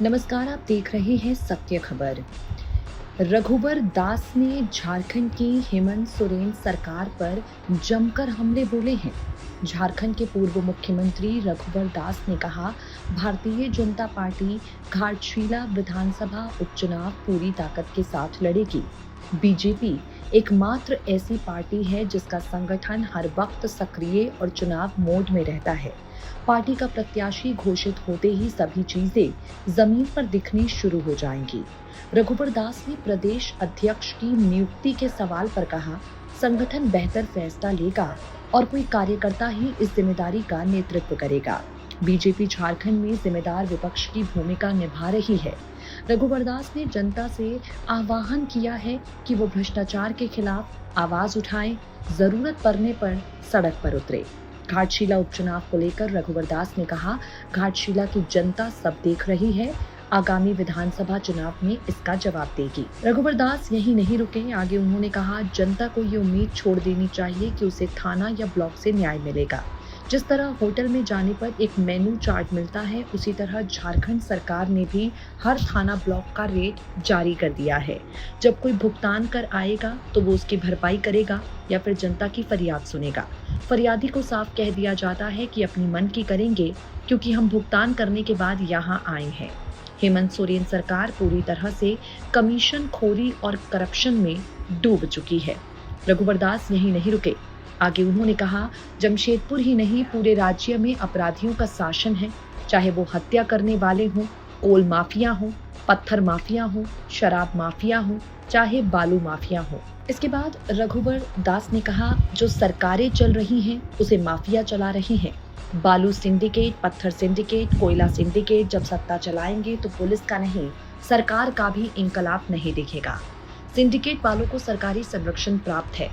नमस्कार, आप देख रहे हैं सत्य खबर। रघुबर दास ने झारखंड की हेमंत सोरेन सरकार पर जमकर हमले बोले हैं। झारखंड के पूर्व मुख्यमंत्री रघुबर दास ने कहा, भारतीय जनता पार्टी घाटशिला विधानसभा उपचुनाव पूरी ताकत के साथ लड़ेगी। बीजेपी एकमात्र ऐसी पार्टी है जिसका संगठन हर वक्त सक्रिय और चुनाव मोड में रहता है। पार्टी का प्रत्याशी घोषित होते ही सभी चीजें जमीन पर दिखनी शुरू हो जाएंगी। रघुबर दास ने प्रदेश अध्यक्ष की नियुक्ति के सवाल पर कहा, संगठन बेहतर फैसला लेगा और कोई कार्यकर्ता ही इस जिम्मेदारी का नेतृत्व करेगा। बीजेपी झारखंड में जिम्मेदार विपक्ष की भूमिका निभा रही है। रघुबर दास ने जनता से आह्वान किया है कि वो भ्रष्टाचार के खिलाफ आवाज उठाएं, जरूरत पड़ने पर सड़क पर उतरे। घाटशिला उपचुनाव को लेकर रघुबर दास ने कहा, घाटशिला की जनता सब देख रही है, आगामी विधानसभा चुनाव में इसका जवाब देगी। रघुबर दास यही नहीं रुके, आगे उन्होंने कहा, जनता को ये उम्मीद छोड़ देनी चाहिए कि उसे थाना या ब्लॉक से न्याय मिलेगा। जिस तरह होटल में जाने पर एक मेनू चार्ट मिलता है, उसी तरह झारखंड सरकार ने भी हर थाना ब्लॉक का रेट जारी कर दिया है। जब कोई भुगतान कर आएगा तो वो उसकी भरपाई करेगा या फिर जनता की फरियाद सुनेगा। फरियादी को साफ कह दिया जाता है कि अपनी मन की करेंगे, क्योंकि हम भुगतान करने के बाद यहाँ आए हैं। हेमंत सोरेन सरकार पूरी तरह से कमीशन खोरी और करप्शन में डूब चुकी है। रघुबर दास यही नहीं रुके, आगे उन्होंने कहा, जमशेदपुर ही नहीं पूरे राज्य में अपराधियों का शासन है, चाहे वो हत्या करने वाले हों, कोल माफिया हो, पत्थर माफिया हो, शराब माफिया हो, चाहे बालू माफिया हो। इसके बाद रघुबर दास ने कहा, जो सरकारें चल रही हैं उसे माफिया चला रही हैं। बालू सिंडिकेट, पत्थर सिंडिकेट, कोयला सिंडिकेट जब सत्ता चलाएंगे तो पुलिस का नहीं, सरकार का भी इंकलाब नहीं दिखेगा। सिंडिकेट वालों को सरकारी संरक्षण प्राप्त है।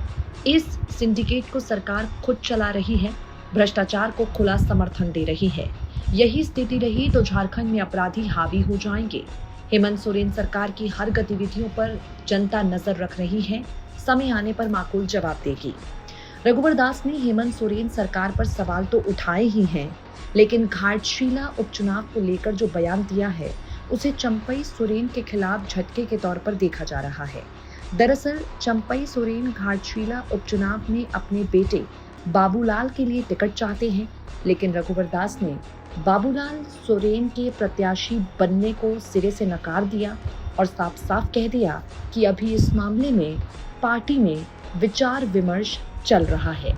इस सिंडिकेट को सरकार खुद चला रही है, भ्रष्टाचार को खुला समर्थन दे रही है। यही स्थिति रही तो झारखंड में अपराधी हावी हो जाएंगे। हेमंत सोरेन सरकार की हर गतिविधियों पर जनता नजर रख रही है, समय आने पर माकूल जवाब देगी। रघुबर दास ने हेमंत सोरेन सरकार पर सवाल तो उठाए ही हैं, लेकिन घाटशिला उपचुनाव को लेकर जो बयान दिया है उसे चंपई सोरेन के खिलाफ झटके के तौर पर देखा जा रहा है। दरअसल चंपई सोरेन घाटशिला उपचुनाव में अपने बेटे बाबूलाल के लिए टिकट चाहते हैं, लेकिन रघुबर दास ने बाबूलाल सोरेन के प्रत्याशी बनने को सिरे से नकार दिया और साफ साफ कह दिया कि अभी इस मामले में पार्टी में विचार विमर्श चल रहा है।